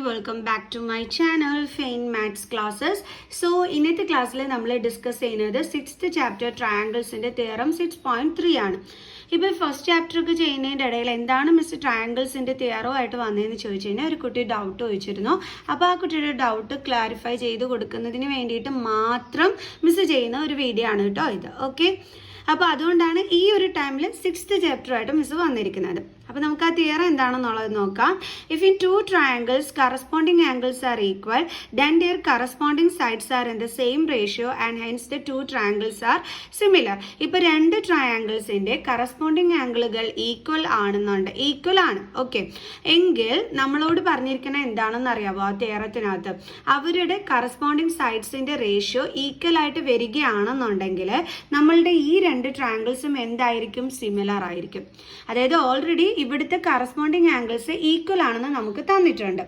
welcome back to my channel Fain Maths Classes. So ഇന്നത്തെ ക്ലാസ്സിൽ നമ്മൾ ഡിസ്കസ് ചെയ്യുന്നത് 6th ചാപ്റ്റർ ട്രയാങ്കിൾസിന്റെ തിയറം 6.3 ആണ്. ഇപ്പോൾ ഫസ്റ്റ് ചാപ്റ്റർ ഒക്കെ ചെയ്യുന്നതിൻ്റെ ഇടയിൽ എന്താണ് മിസ് ട്രയാങ്കിൾസിന്റെ തിയറോ ആയിട്ട് വന്നതെന്ന് ചോദിച്ചു കഴിഞ്ഞാൽ ഒരു കുട്ടി ഡൗട്ട് ചോദിച്ചിരുന്നു. അപ്പോൾ ആ കുട്ടിയുടെ ഡൗട്ട് ക്ലാരിഫൈ ചെയ്ത് കൊടുക്കുന്നതിന് വേണ്ടിയിട്ട് മാത്രം മിസ് ചെയ്യുന്ന ഒരു വീഡിയോ ആണ് കേട്ടോ ഇത്. ഓക്കെ, അപ്പോൾ അതുകൊണ്ടാണ് ഈ ഒരു ടൈമിൽ 6th ചാപ്റ്ററായിട്ട് മിസ് വന്നിരിക്കുന്നത്. അപ്പോൾ നമുക്ക് ആ തിയറം എന്താണെന്നുള്ളത് നോക്കാം. If in two triangles corresponding angles are equal then their corresponding sides are in the same ratio and hence the two triangles are similar. ഇപ്പോൾ രണ്ട് ട്രയാങ്കിൾസിൻ്റെ കറസ്പോണ്ടിങ് ആംഗിളുകൾ ഈക്വൽ ആണ്. ഓക്കെ, എങ്കിൽ നമ്മളോട് പറഞ്ഞിരിക്കുന്നത് എന്താണെന്ന് അറിയാമോ? ആ തിയറത്തിനകത്ത് അവരുടെ കറസ്പോണ്ടിങ് സൈഡ്സിൻ്റെ റേഷ്യോ ഈക്വൽ ആയിട്ട് വരികയാണെന്നുണ്ടെങ്കിൽ നമ്മളുടെ ഈ രണ്ട് ട്രയാങ്കിൾസും എന്തായിരിക്കും? സിമിലർ ആയിരിക്കും. അതായത് ഓൾറെഡി ഇവിടുത്തെ കറസ്പോണ്ടിങ് ആംഗിൾസ് ഈക്വൽ ആണെന്ന് നമുക്ക് തന്നിട്ടുണ്ട്.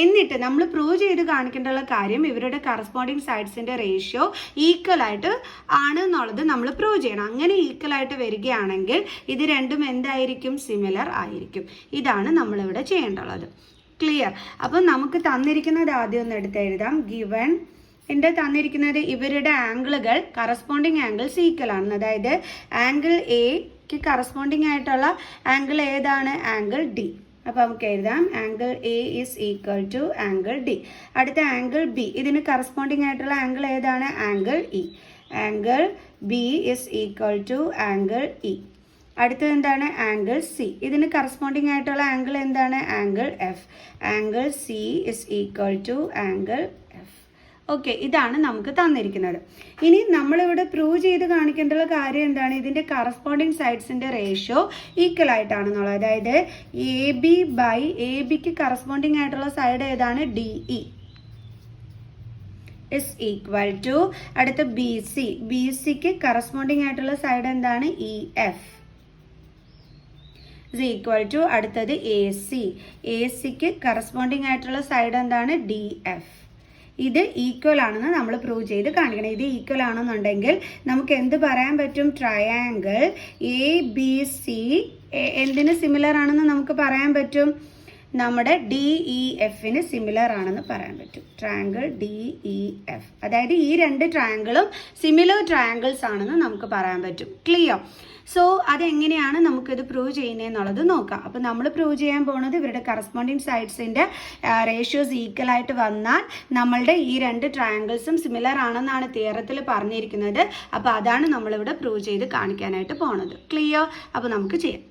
എന്നിട്ട് നമ്മൾ പ്രൂവ് ചെയ്ത് കാണിക്കേണ്ടുള്ള കാര്യം ഇവരുടെ കറസ്പോണ്ടിങ് സൈഡ്സിന്റെ റേഷ്യോ ഈക്വൽ ആയിട്ട് ആണ് എന്നുള്ളത് നമ്മൾ പ്രൂവ് ചെയ്യണം. അങ്ങനെ ഈക്വൽ ആയിട്ട് വരികയാണെങ്കിൽ ഇത് രണ്ടും എന്തായിരിക്കും? സിമിലർ ആയിരിക്കും. ഇതാണ് നമ്മളിവിടെ ചെയ്യേണ്ടുള്ളത്. ക്ലിയർ? അപ്പം നമുക്ക് തന്നിരിക്കുന്നത് ആദ്യം ഒന്ന് എടുത്ത് എഴുതാം. ഗിവൺ എൻ്റെ തന്നിരിക്കുന്നത് ഇവരുടെ ആംഗിളുകൾ കറസ്പോണ്ടിങ് ആംഗിൾസ് ഈക്വൽ ആണ്. അതായത് ആംഗിൾ എക്ക് കറസ്പോണ്ടിങ് ആയിട്ടുള്ള ആംഗിൾ ഏതാണ്? Angle D. അപ്പോൾ നമുക്ക് എഴുതാം angle A is equal to angle D. അടുത്ത ആംഗിൾ ബി, ഇതിന് കറസ്പോണ്ടിങ് ആയിട്ടുള്ള ആംഗിൾ ഏതാണ്? Angle E. Angle B is equal to angle E. അടുത്തത് എന്താണ്? Angle C. ഇതിന് കറസ്പോണ്ടിങ് ആയിട്ടുള്ള ആംഗിൾ എന്താണ്? Angle F. Angle C is equal to angle F. Okay, ഇതാണ് നമുക്ക് തന്നിരിക്കുന്നത്. ഇനി നമ്മളിവിടെ പ്രൂവ് ചെയ്ത് കാണിക്കേണ്ട കാര്യം എന്താണ്? ഇതിൻ്റെ കറസ്പോണ്ടിങ് സൈഡ്സിൻ്റെ റേഷ്യോ ഈക്വൽ ആയിട്ടാണെന്നുള്ളത്. അതായത് എ ബി ബൈ എ ബിക്ക് കറസ്പോണ്ടിങ് ആയിട്ടുള്ള സൈഡ് ഏതാണ്? D E is equal to അടുത്ത ബി സി. ബി സിക്ക് കറസ്പോണ്ടിങ് ആയിട്ടുള്ള സൈഡ് എന്താണ്? E F is equal to അടുത്തത് എ സി. എ സിക്ക് കറസ്പോണ്ടിങ് ആയിട്ടുള്ള സൈഡ് എന്താണ്? D F. ഇത് ഈക്വൽ ആണെന്ന് നമ്മൾ പ്രൂവ് ചെയ്ത് കാണിക്കണം. ഇത് ഈക്വൽ ആണെന്നുണ്ടെങ്കിൽ നമുക്ക് എന്ത് പറയാൻ പറ്റും? ട്രയാങ്കിൾ എ ബി സി എന്തിന് സിമിലർ ആണെന്ന് നമുക്ക് പറയാൻ പറ്റും? നമ്മുടെ ഡി ഇ എഫിന് സിമിലർ ആണെന്ന് പറയാൻ പറ്റും. Triangle D E F. അതായത് ഈ രണ്ട് ട്രയാങ്കിളും സിമിലർ ട്രയാങ്കിൾസ് ആണെന്ന് നമുക്ക് പറയാൻ പറ്റും. ക്ലിയർ? സോ അതെങ്ങനെയാണ് നമുക്കിത് പ്രൂവ് ചെയ്യുന്നതെന്നുള്ളത് നോക്കാം. അപ്പോൾ നമ്മൾ പ്രൂവ് ചെയ്യാൻ പോകുന്നത് ഇവരുടെ കറസ്പോണ്ടിങ് സൈഡ്സിൻ്റെ റേഷ്യോസ് ഈക്വൽ ആയിട്ട് വന്നാൽ നമ്മളുടെ ഈ രണ്ട് ട്രയാങ്കിൾസും സിമിലർ ആണെന്നാണ് തിയറത്തിൽ പറഞ്ഞിരിക്കുന്നത്. അപ്പോൾ അതാണ് നമ്മളിവിടെ പ്രൂവ് ചെയ്ത് കാണിക്കാനായിട്ട് പോണത്. ക്ലിയർ? അപ്പോൾ നമുക്ക് ചെയ്യാം.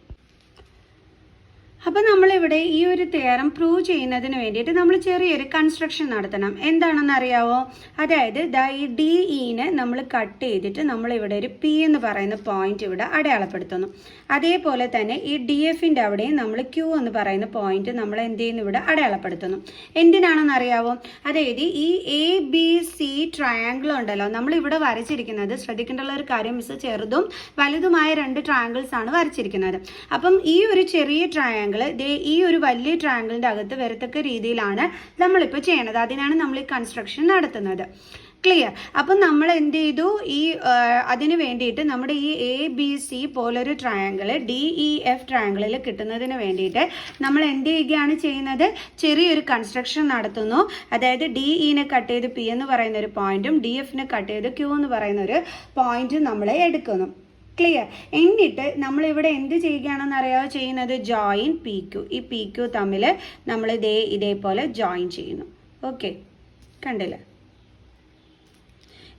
അപ്പോൾ നമ്മളിവിടെ ഈ ഒരു തിയറം പ്രൂവ് ചെയ്യുന്നതിന് വേണ്ടിയിട്ട് നമ്മൾ ചെറിയൊരു കൺസ്ട്രക്ഷൻ നടത്തണം. എന്താണെന്ന് അറിയാവോ? അതായത് ഈ ഡി ഇനെ നമ്മൾ കട്ട് ചെയ്തിട്ട് നമ്മളിവിടെ ഒരു പി എന്ന് പറയുന്ന പോയിന്റ് ഇവിടെ അടയാളപ്പെടുത്തുന്നു. അതേപോലെ തന്നെ ഈ ഡി എഫിൻ്റെ അവിടെയും നമ്മൾ ക്യൂ എന്ന് പറയുന്ന പോയിന്റ് നമ്മൾ എന്ത് ചെയ്യുന്നു? ഇവിടെ അടയാളപ്പെടുത്തുന്നു. എന്തിനാണെന്ന് അറിയാവോ? അതായത് ഈ എ ബി സി ട്രയാങ്കിൾ ഉണ്ടല്ലോ, നമ്മളിവിടെ വരച്ചിരിക്കുന്നത് ശ്രദ്ധിക്കേണ്ട ഒരു കാര്യം, മിസ് ചെറുതും വലുതുമായ രണ്ട് ട്രയാങ്കിൾസ് ആണ് വരച്ചിരിക്കുന്നത്. അപ്പം ഈ ഒരു ചെറിയ ട്രയാങ്കിൾ ഈ ഒരു വലിയ ട്രയാങ്കിളിന്റെ അകത്ത് വരത്തക്ക രീതിയിലാണ് നമ്മളിപ്പോൾ ചെയ്യണത്. അതിനാണ് നമ്മൾ ഈ കൺസ്ട്രക്ഷൻ നടത്തുന്നത്. ക്ലിയർ? അപ്പം നമ്മൾ എന്ത് ചെയ്തു? അതിന് വേണ്ടിയിട്ട് നമ്മുടെ ഈ എ ബി സി പോലൊരു ട്രയാങ്കിൾ ഡി ഇ എഫ് ട്രയാങ്കിളിൽ കിട്ടുന്നതിന് വേണ്ടിയിട്ട് നമ്മൾ എന്ത് ചെയ്യുകയാണ് ചെയ്യുന്നത്? ചെറിയൊരു കൺസ്ട്രക്ഷൻ നടത്തുന്നു. അതായത് ഡി ഇനെ കട്ട് ചെയ്ത് പി എന്ന് പറയുന്ന ഒരു പോയിന്റും ഡി എഫിനെ കട്ട് ചെയ്ത് ക്യൂ എന്ന് പറയുന്ന ഒരു പോയിന്റും നമ്മൾ എടുക്കുന്നു. ക്ലിയർ? എന്നിട്ട് നമ്മളിവിടെ എന്ത് ചെയ്യുകയാണെന്ന് അറിയാമോ ചെയ്യുന്നത്? Join P Q. ഈ പി ക്യു തമ്മിൽ നമ്മൾ ഇതേപോലെ ജോയിൻ ചെയ്യുന്നു. ഓക്കെ, കണ്ടില്ല?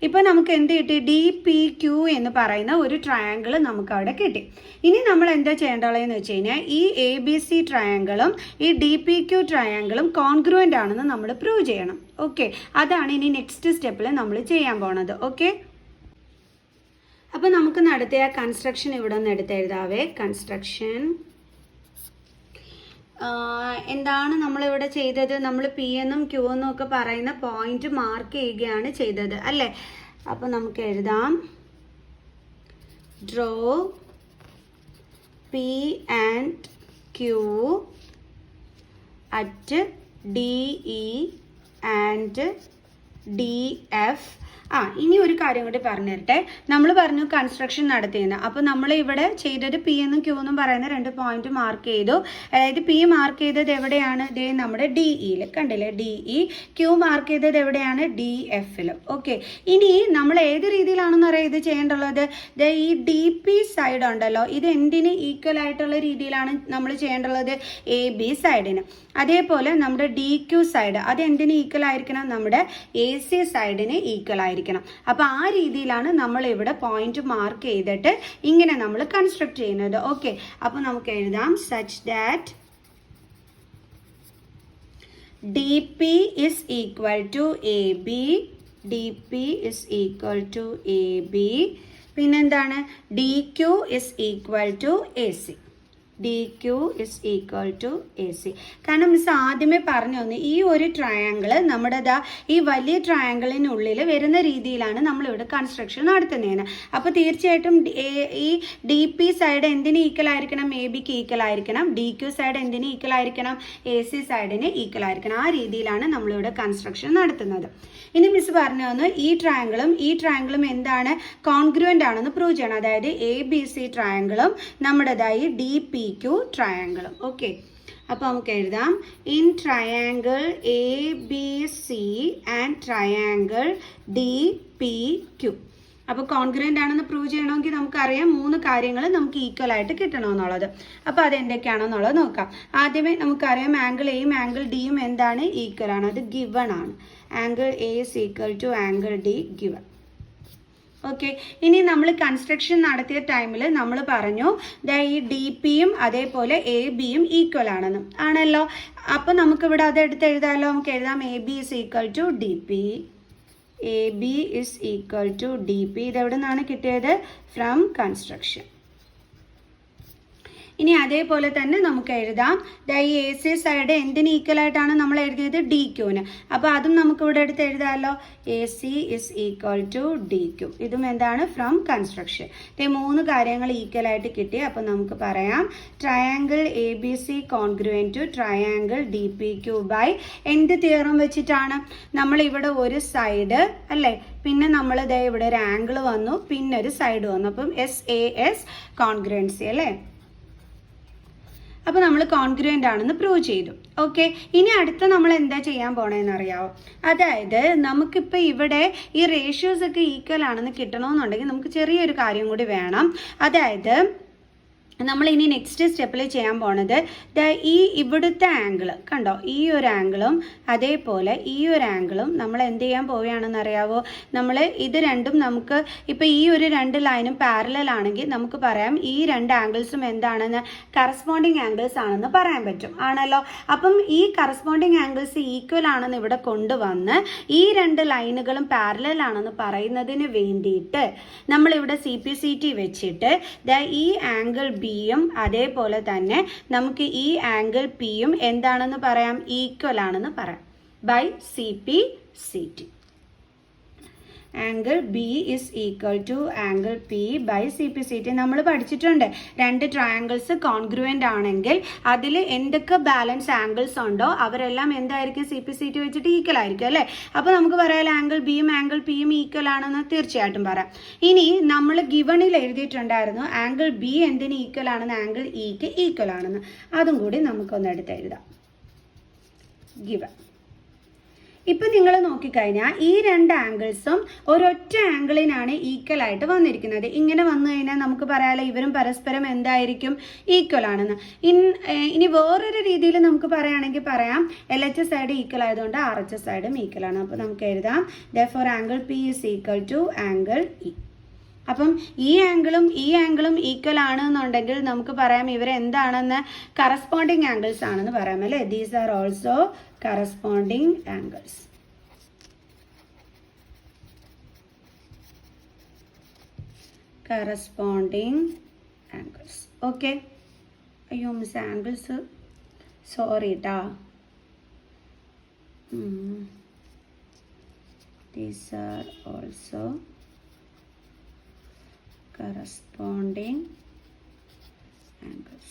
ഇപ്പോൾ നമുക്ക് എന്ത് കിട്ടി? ഡി പി ക്യു എന്ന് പറയുന്ന ഒരു ട്രയാങ്കിൾ നമുക്ക് അവിടെ കിട്ടി. ഇനി നമ്മൾ എന്താ ചെയ്യേണ്ടതെന്ന് വെച്ച് കഴിഞ്ഞാൽ ഈ എ ബി സി ട്രയാങ്കിളും ഈ ഡി പി ക്യു ട്രയാങ്കിളും കോൺഗ്രുവൻ്റ് ആണെന്ന് നമ്മൾ പ്രൂവ് ചെയ്യണം. ഓക്കെ, അതാണ് ഇനി നെക്സ്റ്റ് സ്റ്റെപ്പിൽ നമ്മൾ ചെയ്യാൻ പോണത്. ഓക്കെ, അപ്പോൾ നമുക്ക് നടത്തിയ കൺസ്ട്രക്ഷൻ ഇവിടെ ഒന്ന് എടുത്തെഴുതാവേ. കൺസ്ട്രക്ഷൻ എന്താണ് നമ്മളിവിടെ ചെയ്തത്? നമ്മൾ പി എന്നും ക്യൂ എന്നും ഒക്കെ പറയുന്ന പോയിന്റ് മാർക്ക് ചെയ്യുകയാണ് ചെയ്തത് അല്ലേ? അപ്പോൾ നമുക്ക് എഴുതാം draw P and Q at D E and D F ഇനി ഒരു കാര്യം കൂടി പറഞ്ഞു തരട്ടെ. നമ്മൾ പറഞ്ഞു കൺസ്ട്രക്ഷൻ നടത്തിയെന്ന്. അപ്പോൾ നമ്മൾ ഇവിടെ ചെയ്തത് പി എന്നും ക്യൂ എന്നും പറയുന്ന 2 പോയിന്റ് മാർക്ക് ചെയ്തു. അതായത് പി മാർക്ക് ചെയ്തത് എവിടെയാണ്? ദേ നമ്മുടെ DEയിൽ കണ്ടില്ലേ, DE. ക്യൂ മാർക്ക് ചെയ്തത് എവിടെയാണ്? DFൽ. ഓക്കെ, ഇനി നമ്മൾ ഏത് രീതിയിലാണെന്ന് അറിയാം ഇത് ചെയ്യേണ്ടുള്ളത്. ഈ DP സൈഡ് ഉണ്ടല്ലോ, ഇത് എന്തിന് ഈക്വൽ ആയിട്ടുള്ള രീതിയിലാണ് നമ്മൾ ചെയ്യേണ്ടുള്ളത്? AB സൈഡിന്. അതേപോലെ നമ്മുടെ DQ സൈഡ് അത് എന്തിന് ഈക്വൽ ആയിരിക്കണം? നമ്മുടെ AC സൈഡിന് ഈക്വൽ ആയിരിക്കണം. അപ്പോൾ ആ രീതിയിലാണ് നമ്മൾ ഇവിടെ പോയിന്റ് മാർക്ക് ചെയ്തിട്ട് ഇങ്ങനെ നമ്മൾ കൺസ്ട്രക്ട് ചെയ്യുന്നത്. ഓക്കെ, അപ്പോൾ നമുക്ക് എഴുതാം such that DP is equal to AB. DP is equal to AB. പിന്നെന്താണ്? DQ is equal to AC. DQ is equal to AC. കാരണം മിസ് ആദ്യമേ പറഞ്ഞു തന്നു, ഈ ഒരു ട്രയാങ്കിൾ നമ്മുടെ ഈ വലിയ ട്രയാങ്കിളിനുള്ളിൽ വരുന്ന രീതിയിലാണ് നമ്മളിവിടെ കൺസ്ട്രക്ഷൻ നടത്തുന്നതിന്. അപ്പോൾ തീർച്ചയായിട്ടും ഈ DP സൈഡ് എന്തിന് ഈക്വൽ ആയിരിക്കണം? ABക്ക് ഈക്വൽ ആയിരിക്കണം. DQ സൈഡ് എന്തിന് ഈക്വൽ ആയിരിക്കണം? AC സൈഡിന് ഈക്വൽ ആയിരിക്കണം. ആ രീതിയിലാണ് നമ്മളിവിടെ കൺസ്ട്രക്ഷൻ നടത്തുന്നത്. ഇനി മിസ് പറഞ്ഞു തന്നു ഈ ട്രയാങ്കിളും എന്താണ്? കോൺഗ്രുവൻ്റ് ആണെന്ന് പ്രൂവ് ചെയ്യണം. അതായത് ABC ട്രയാങ്കിളും നമ്മുടേതായി DPQ ട്രയാങ്കിളും. ഓക്കെ, അപ്പോൾ നമുക്ക് എഴുതാം in triangle ABC and triangle DPQ. അപ്പോൾ കോൺഗ്രുവൻ്റ് ആണെന്ന് പ്രൂവ് ചെയ്യണമെങ്കിൽ നമുക്കറിയാം 3 കാര്യങ്ങൾ നമുക്ക് ഈക്വൽ ആയിട്ട് കിട്ടണമെന്നുള്ളത്. അപ്പോൾ അതെന്തൊക്കെയാണെന്നുള്ളത് നോക്കാം. ആദ്യമേ നമുക്കറിയാം ആംഗിൾ എയും ആംഗിൾ ഡിയും എന്താണ്? ഈക്വൽ ആണ്. അത് ഗിവൺ ആണ്. Angle A is equal to angle D given. Okay, ഇനി നമ്മൾ കൺസ്ട്രക്ഷൻ നടത്തിയ ടൈമിൽ നമ്മൾ പറഞ്ഞു ഈ DPയും അതേപോലെ ABയും ഈക്വൽ ആണെന്ന്. ആണല്ലോ. അപ്പോൾ നമുക്കിവിടെ അത് എടുത്ത് എഴുതാമല്ലോ. നമുക്ക് എഴുതാം AB is equal to DP. AB is equal to DP. ഇത് എവിടെ നിന്നാണ് കിട്ടിയത്? From construction. ഇനി അതേപോലെ തന്നെ നമുക്ക് എഴുതാം ഈ AC സൈഡ് എന്തിന് ഈക്വൽ ആയിട്ടാണ് നമ്മൾ എഴുതിയത്? DQന്. അപ്പോൾ അതും നമുക്ക് ഇവിടെ എടുത്ത് എഴുതാമല്ലോ. AC is equal to DQ. ഇതും എന്താണ്? From construction. 3 കാര്യങ്ങൾ ഈക്വൽ ആയിട്ട് കിട്ടി. അപ്പോൾ നമുക്ക് പറയാം triangle ABC congruent to triangle DPQ by എന്ത് തിയറം വെച്ചിട്ടാണ്? നമ്മൾ ഇവിടെ ഒരു സൈഡ് അല്ലേ, പിന്നെ നമ്മൾ ഇവിടെ ഒരു ആംഗിൾ വന്നു, പിന്നെ ഒരു സൈഡ് വന്നു. അപ്പം SAS കോൺഗ്രുവൻസി അല്ലേ. അപ്പോൾ നമ്മൾ കോൺഗ്രുവൻ്റ് ആണെന്ന് പ്രൂവ് ചെയ്തു. ഓക്കെ, ഇനി അടുത്ത നമ്മൾ എന്താ ചെയ്യാൻ പോണേന്ന് അറിയാമോ? അതായത് നമുക്കിപ്പോൾ ഇവിടെ ഈ റേഷ്യോസ് ഒക്കെ ഈക്വൽ ആണെന്ന് കിട്ടണമെന്നുണ്ടെങ്കിൽ നമുക്ക് ചെറിയൊരു കാര്യം കൂടി വേണം. അതായത് നമ്മൾ ഇനി നെക്സ്റ്റ് സ്റ്റെപ്പിൽ ചെയ്യാൻ പോണത് ഈ ഇവിടുത്തെ ആംഗിൾ കണ്ടോ, ഈ ഒരു ആംഗിളും അതേപോലെ ഈ ഒരു ആംഗിളും നമ്മൾ എന്ത് ചെയ്യാൻ പോവുകയാണെന്ന് അറിയാവോ? നമ്മൾ ഇത് രണ്ടും നമുക്ക് ഇപ്പോൾ ഈ ഒരു 2 ലൈനും പാരലൽ ആണെങ്കിൽ നമുക്ക് പറയാം ഈ 2 ആംഗിൾസും എന്താണെന്ന്? കറസ്പോണ്ടിങ് ആംഗിൾസ് ആണെന്ന് പറയാൻ പറ്റും. ആണല്ലോ. അപ്പം ഈ കറസ്പോണ്ടിങ് ആംഗിൾസ് ഈക്വൽ ആണെന്ന് ഇവിടെ കൊണ്ടുവന്ന് ഈ 2 ലൈനുകളും പാരലൽ ആണെന്ന് പറയുന്നതിന് വേണ്ടിയിട്ട് നമ്മളിവിടെ CPCT വെച്ചിട്ട് ഈ ആംഗിൾ ബിയും അതേപോലെ തന്നെ നമുക്ക് ഈ ആംഗിൾ പിയും എന്താണെന്ന് പറയാം? ഈക്വൽ ആണെന്ന് പറയാം by CPCT. Angle B is equal to angle P by CPCT. നമ്മൾ പഠിച്ചിട്ടുണ്ട് 2 ട്രയാങ്കിൾസ് കോൺഗ്രുവൻ്റ് ആണെങ്കിൽ അതിൽ എന്തൊക്കെ ബാലൻസ് ആംഗിൾസ് ഉണ്ടോ അവരെല്ലാം എന്തായിരിക്കും? CPCT വെച്ചിട്ട് ഈക്വൽ ആയിരിക്കും അല്ലേ. അപ്പോൾ നമുക്ക് പറയാം ആംഗിൾ ബിയും ആംഗിൾ പിയും ഈക്വൽ ആണെന്ന് തീർച്ചയായിട്ടും പറയാം. ഇനി നമ്മൾ ഗിവണിൽ എഴുതിയിട്ടുണ്ടായിരുന്നു ആംഗിൾ ബി എന്തിന് ഈക്വൽ ആണെന്ന്? ആംഗിൾ ഇക്ക് ഈക്വൽ ആണെന്ന്. അതും കൂടി നമുക്കൊന്ന് എടുത്ത് എഴുതാം. ഗിവൺ. ഇപ്പം നിങ്ങൾ നോക്കിക്കഴിഞ്ഞാൽ ഈ 2 ആംഗിൾസും ഒരൊറ്റ ആംഗിളിനാണ് ഈക്വൽ ആയിട്ട് വന്നിരിക്കുന്നത്. ഇങ്ങനെ വന്നു കഴിഞ്ഞാൽ നമുക്ക് പറയാമല്ലോ ഇവരും പരസ്പരം എന്തായിരിക്കും? ഈക്വൽ ആണെന്ന്. ഇനി വേറൊരു രീതിയിൽ നമുക്ക് പറയുകയാണെങ്കിൽ പറയാം LHS സൈഡ് ഈക്വൽ ആയതുകൊണ്ട് RHS സൈഡും ഈക്വൽ ആണ്. അപ്പോൾ നമുക്ക് എഴുതാം therefore angle P is equal to angle E. അപ്പം ഈ ആംഗിളും ഈക്വൽ ആണെന്നുണ്ടെങ്കിൽ നമുക്ക് പറയാം ഇവരെന്താണെന്ന്? കറസ്പോണ്ടിങ് ആംഗിൾസ് ആണെന്ന് പറയാം അല്ലേ. These are also corresponding angles. Corresponding angles. Okay. അയ്യോ മിസ് ആംഗിൾസ് സോറി ട്ടാ. These are also corresponding angles.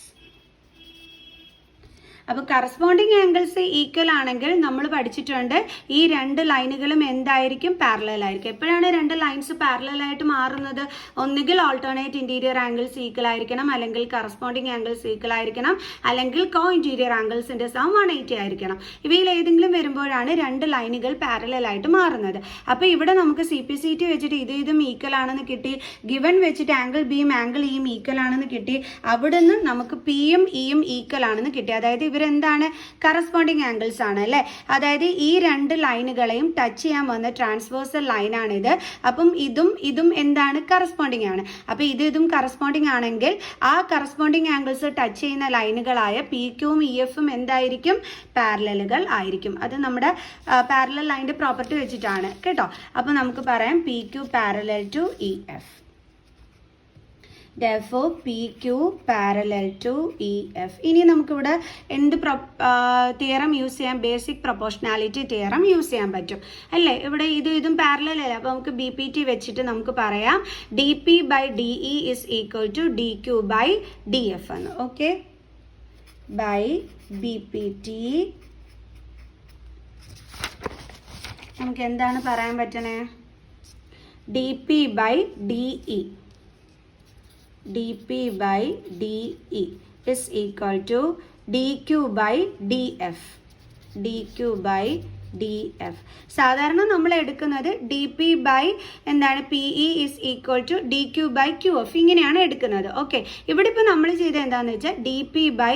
അപ്പോൾ കറസ്പോണ്ടിങ് ആംഗിൾസ് ഈക്വൽ ആണെങ്കിൽ നമ്മൾ പഠിച്ചിട്ടുണ്ട് ഈ രണ്ട് ലൈനുകളും എന്തായിരിക്കും, പാരലൽ ആയിരിക്കും. എപ്പോഴാണ് രണ്ട് ലൈൻസ് പാരലൽ ആയിട്ട് മാറുന്നത്? ഒന്നുകിൽ ഓൾട്ടർനേറ്റ് ഇന്റീരിയർ ആംഗിൾസ് ഈക്വൽ ആയിരിക്കണം, അല്ലെങ്കിൽ കറസ്പോണ്ടിങ് ആംഗിൾസ് ഈക്വൽ ആയിരിക്കണം, അല്ലെങ്കിൽ കോ ഇന്റീരിയർ ആംഗിൾസിന്റെ സം 180 ആയിരിക്കണം. ഇവയിൽ ഏതെങ്കിലും വരുമ്പോഴാണ് രണ്ട് ലൈനുകൾ പാരലൽ ആയിട്ട് മാറുന്നത്. അപ്പോൾ ഇവിടെ നമുക്ക് CPCT വെച്ചിട്ട് ഇതും ഈക്വൽ ആണെന്ന് കിട്ടി, ഗിവൺ വെച്ചിട്ട് ആംഗിൾ ബിയും ആംഗിൾ ഇയും ഈക്വൽ ആണെന്ന് കിട്ടി, അവിടുന്ന് നമുക്ക് പിയും ഇയും ഈക്വൽ ആണെന്ന് കിട്ടി. അതായത് ഇവരെന്താണ്, കറസ്പോണ്ടിങ് ആംഗിൾസ് ആണ് അല്ലേ. അതായത് ഈ രണ്ട് ലൈനുകളെയും ടച്ച് ചെയ്യാൻ വന്ന ട്രാൻസ്വേഴ്സൽ ലൈനാണിത്. അപ്പം ഇതും എന്താണ്, കറസ്പോണ്ടിങ് ആണ്. അപ്പോൾ ഇതും കറസ്പോണ്ടിങ് ആണെങ്കിൽ ആ കറസ്പോണ്ടിങ് ആംഗിൾസ് ടച്ച് ചെയ്യുന്ന ലൈനുകളായ PQവും EFും എന്തായിരിക്കും, പാരലലുകൾ ആയിരിക്കും. അത് നമ്മുടെ പാരലൽ ലൈനിന്റെ പ്രോപ്പർട്ടി വെച്ചിട്ടാണ് കേട്ടോ. അപ്പോൾ നമുക്ക് പറയാം PQ parallel to EF. Therefore PQ parallel to EF. ഇനി നമുക്കിവിടെ എന്ത് തിയറം യൂസ് ചെയ്യാം, ബേസിക് പ്രൊപ്പോർഷണാലിറ്റി തിയറം യൂസ് ചെയ്യാൻ പറ്റും അല്ലേ. ഇവിടെ ഇതും പാരലൽ അല്ലേ. അപ്പോൾ നമുക്ക് BPT വെച്ചിട്ട് നമുക്ക് പറയാം DP by DE is equal to DQ by DF എന്ന്. ഓക്കെ, ബൈ BPT നമുക്ക് എന്താണ് പറയാൻ പറ്റണേ, DP by DE by DE is equal to DQ by DF. സാധാരണ നമ്മൾ എടുക്കുന്നത് DP by എന്താണ്, PE is equal to DQ by QF ഇങ്ങനെയാണ് എടുക്കുന്നത്. ഓക്കെ, ഇവിടെ ഇപ്പോൾ നമ്മൾ ചെയ്ത് എന്താണെന്ന് വെച്ചാൽ DP by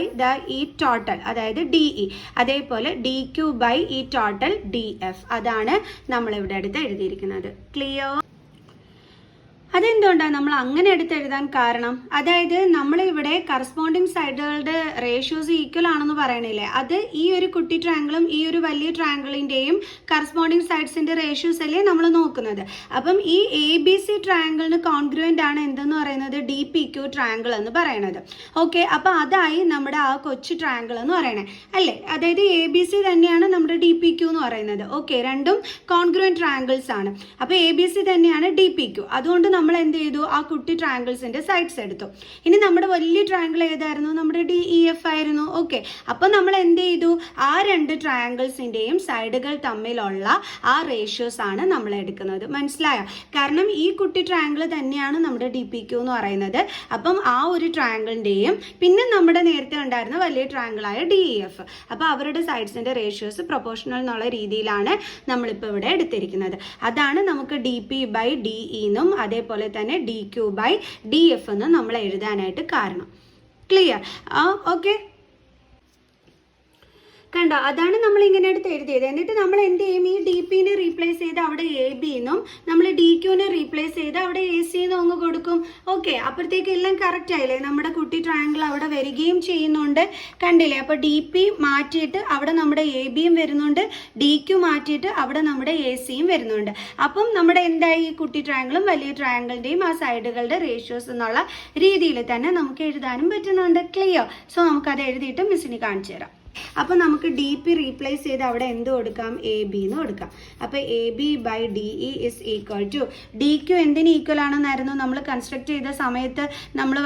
E total അതായത് DE, അതേപോലെ DQ by E total DF, അതാണ് നമ്മളിവിടെ എടുത്ത് എഴുതിയിരിക്കുന്നത്. ക്ലിയർ? അതെന്തുകൊണ്ടാണ് നമ്മൾ അങ്ങനെ എടുത്തെഴുതാൻ കാരണം? അതായത് നമ്മളിവിടെ കറസ്പോണ്ടിങ് സൈഡുകളുടെ റേഷ്യോസ് ഈക്വൽ ആണെന്ന് പറയണില്ലേ, അത് ഈ ഒരു കുട്ടി ട്രയാങ്കിളും ഈ ഒരു വലിയ ട്രയാങ്കിളിന്റെയും കറസ്പോണ്ടിങ് സൈഡ്സിന്റെ റേഷ്യോസ് അല്ലേ നമ്മൾ നോക്കുന്നത്. അപ്പം ഈ ABC ട്രയാങ്കിളിന് കോൺഗ്രുവന്റ് ആണ് എന്തെന്ന് പറയുന്നത്, DPQ ട്രയാങ്കിൾ എന്ന് പറയുന്നത്. ഓക്കെ, അപ്പൊ അതായി നമ്മുടെ ആ കൊച്ചു ട്രയാങ്കിൾ എന്ന് പറയണേ അല്ലേ. അതായത് ABC തന്നെയാണ് നമ്മുടെ DPQ എന്ന് പറയുന്നത്. ഓക്കെ, രണ്ടും കോൺഗ്രുവന്റ് ട്രയാങ്കിൾസ് ആണ്. അപ്പൊ ABC തന്നെയാണ് DPQ. അതുകൊണ്ട് നമ്മൾ എന്ത് ചെയ്തു, ആ കുട്ടി ട്രയാങ്കിൾസിന്റെ സൈഡ്സ് എടുത്തു. ഇനി നമ്മുടെ വലിയ ട്രയാങ്കിൾ ഏതായിരുന്നു, നമ്മുടെ DEF ആയിരുന്നു. ഓക്കെ, അപ്പൊ നമ്മൾ എന്ത് ചെയ്തു, ആ രണ്ട് ട്രയാങ്കിൾസിന്റെയും സൈഡുകൾ തമ്മിലുള്ള ആ റേഷ്യോസ് ആണ് നമ്മൾ എടുക്കുന്നത്. മനസ്സിലായോ? കാരണം ഈ കുട്ടി ട്രയാങ്കിൾ തന്നെയാണ് നമ്മുടെ DPQ എന്ന് പറയുന്നത്. അപ്പം ആ ഒരു ട്രയാങ്കിളിന്റെയും പിന്നെ നമ്മുടെ നേരത്തെ ഉണ്ടായിരുന്ന വലിയ ട്രയാങ്കിളായ DEF, അപ്പൊ അവരുടെ സൈഡ്സിന്റെ റേഷ്യോസ് പ്രൊപ്പോർഷണൽ എന്നുള്ള രീതിയിലാണ് നമ്മളിപ്പോൾ ഇവിടെ എടുത്തിരിക്കുന്നത്. അതാണ് നമുക്ക് DP by DE എന്നും അതേപോലെ തന്നെ DQ by DF എന്ന് നമ്മൾ എഴുതാനായിട്ട് കാരണം. ക്ലിയർ? ഓക്കെ, കണ്ടോ? അതാണ് നമ്മൾ ഇങ്ങനെ എടുത്ത് എഴുതിയത്. എന്നിട്ട് നമ്മൾ എന്ത് ചെയ്യും, ഈ DPനെ റീപ്ലേസ് ചെയ്ത് അവിടെ AB എന്നും നമ്മൾ DQനെ റീപ്ലേസ് ചെയ്ത് അവിടെ AC എന്നും അങ്ങ് കൊടുക്കും. ഓക്കെ, അപ്പോഴത്തേക്ക് എല്ലാം കറക്റ്റ് ആയില്ലേ, നമ്മുടെ കുട്ടി ട്രയാങ്കിൾ അവിടെ വരികയും ചെയ്യുന്നുണ്ട്. കണ്ടില്ലേ? അപ്പോൾ DP മാറ്റിയിട്ട് അവിടെ നമ്മുടെ ABയും വരുന്നുണ്ട്, DQ മാറ്റിയിട്ട് അവിടെ നമ്മുടെ ACയും വരുന്നുണ്ട്. അപ്പം നമ്മുടെ എന്തായി, ഈ കുട്ടി ട്രയാങ്കിളും വലിയ ട്രയാങ്കിളിന്റെയും ആ സൈഡുകളുടെ റേഷ്യോസ് എന്നുള്ള രീതിയിൽ തന്നെ നമുക്ക് എഴുതാനും പറ്റുന്നുണ്ട്. ക്ലിയർ? സോ നമുക്കത് എഴുതിയിട്ട് മിസ്സിന് കാണിച്ചു തരാം. അപ്പോൾ നമുക്ക് DP റീപ്ലേസ് ചെയ്ത് അവിടെ എന്ത് കൊടുക്കാം, AB എന്ന് കൊടുക്കാം. അപ്പോൾ AB by DE is equal to DQ എന്തിന് ഈക്വൽ ആണെന്നായിരുന്നു നമ്മൾ കൺസ്ട്രക്ട് ചെയ്ത സമയത്ത് നമ്മൾ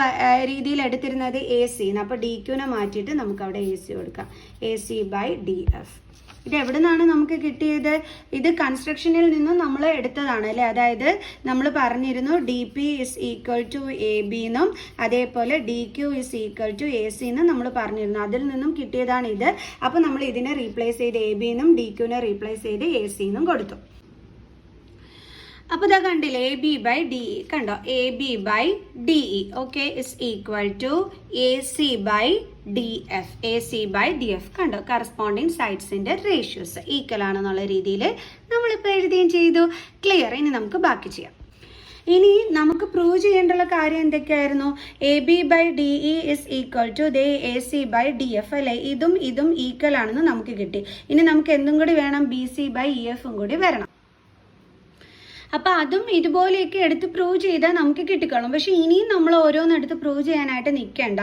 രീതിയിൽ എടുത്തിരുന്നത് AC. അപ്പോൾ DQനെ മാറ്റിയിട്ട് നമുക്ക് അവിടെ AC കൊടുക്കാം, AC by DF. ഇത് എവിടെ നിന്നാണ് നമുക്ക് കിട്ടിയത്? ഇത് കൺസ്ട്രക്ഷനിൽ നിന്നും നമ്മൾ എടുത്തതാണ് അല്ലേ. അതായത് നമ്മൾ പറഞ്ഞിരുന്നു DP is equal to AB എന്നും അതേപോലെ DQ is equal to AC എന്നും നമ്മൾ പറഞ്ഞിരുന്നു. അതിൽ നിന്നും കിട്ടിയതാണ് ഇത്. അപ്പോൾ നമ്മൾ ഇതിനെ റീപ്ലേസ് ചെയ്ത് AB എന്നും DQനെ റീപ്ലേസ് ചെയ്ത് AC എന്നും കൊടുത്തു. അപ്പോൾ ഇതാ കണ്ടില്ലേ, AB by DE കണ്ടോ, AB by DE okay is equal to AC by DF, AC by DF കണ്ടോ. കറസ്പോണ്ടിങ് സൈഡ്സിന്റെ റേഷ്യോസ് ഈക്വൽ ആണെന്നുള്ള രീതിയിൽ നമ്മളിപ്പോൾ എഴുതുകയും ചെയ്തു. ക്ലിയർ? ഇനി നമുക്ക് ബാക്കി ചെയ്യാം. ഇനി നമുക്ക് പ്രൂവ് ചെയ്യേണ്ടുള്ള കാര്യം എന്തൊക്കെയായിരുന്നു? AB by DE is equal to AC by DF അല്ലേ. ഇതും ഈക്വൽ ആണെന്ന് നമുക്ക് കിട്ടി. ഇനി നമുക്ക് എന്തും കൂടി വേണം, BC by EFും കൂടി വരണം. അപ്പോൾ അതും ഇതുപോലെയൊക്കെ എടുത്ത് പ്രൂവ് ചെയ്താൽ നമുക്ക് കിട്ടിക്കോളും. പക്ഷേ ഇനിയും നമ്മൾ ഓരോന്നെടുത്ത് പ്രൂവ് ചെയ്യാനായിട്ട് നിൽക്കേണ്ട.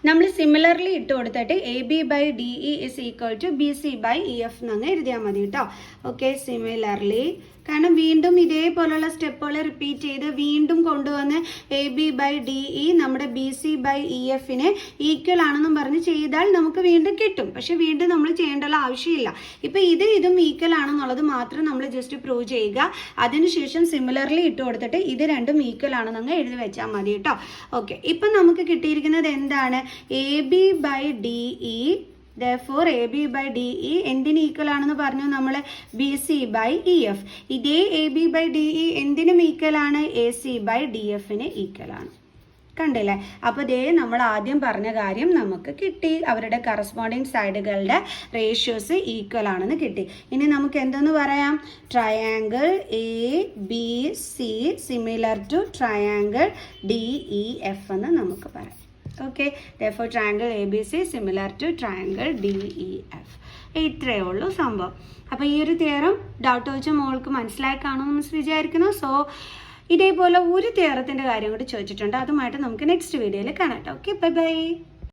നമ്മൾ സിമിലർലി ഇട്ട് കൊടുത്തിട്ട് AB/DE = BC/EF എന്നങ്ങ് എഴുതിയാൽ മതി കേട്ടോ. Okay, similarly. കാരണം വീണ്ടും ഇതേപോലുള്ള സ്റ്റെപ്പുകൾ റിപ്പീറ്റ് ചെയ്ത് വീണ്ടും കൊണ്ടുവന്ന് AB/DE നമ്മുടെ BC/EFന് ഈക്വൽ ആണെന്നും പറഞ്ഞ് ചെയ്താൽ നമുക്ക് വീണ്ടും കിട്ടും. പക്ഷെ വീണ്ടും നമ്മൾ ചെയ്യേണ്ട ആവശ്യമില്ല. ഇപ്പം ഇതും ഈക്വൽ ആണെന്നുള്ളത് മാത്രം നമ്മൾ ജസ്റ്റ് പ്രൂവ് ചെയ്യുക. അതിനുശേഷം സിമിലർലി ഇട്ട് കൊടുത്തിട്ട് ഇത് രണ്ടും ഈക്വൽ ആണെന്നങ്ങ് എഴുതി വെച്ചാൽ മതി കേട്ടോ. ഓക്കെ, ഇപ്പം നമുക്ക് കിട്ടിയിരിക്കുന്നത് എന്താണ്? AB/DE. Therefore AB/DE എന്തിന് ഈക്വൽ ആണെന്ന് പറഞ്ഞു നമ്മൾ? BC/EF. ഇതേ AB/DE എന്തിനും ഈക്വൽ ആണ്? AC/DFന് ഈക്വൽ ആണ്. കണ്ടില്ലേ? അപ്പോൾ ദേ നമ്മൾ ആദ്യം പറഞ്ഞ കാര്യം നമുക്ക് കിട്ടി. അവരുടെ കറസ്പോണ്ടിങ് സൈഡുകളുടെ റേഷ്യോസ് ഈക്വൽ ആണെന്ന് കിട്ടി. ഇനി നമുക്ക് എന്തെന്ന് പറയാം? Triangle ABC similar to triangle DEF എന്ന് നമുക്ക് പറയാം. Okay, therefore triangle ABC similar to triangle DEF. ഇത്രയേ ഉള്ളൂ സംഭവം. അപ്പോൾ ഈ ഒരു തിയറം ഡൗട്ട് ചോദിച്ച മോൾക്ക് മനസ്സിലായി കാണുമെന്ന് വിചാരിക്കുന്നു. സോ ഇതേപോലെ ഒരു തിയറത്തിൻ്റെ കാര്യം കൂടി ചോദിച്ചിട്ടുണ്ട്. അതുമായിട്ട് നമുക്ക് നെക്സ്റ്റ് വീഡിയോയിൽ കാണാം. Okay, bye bye.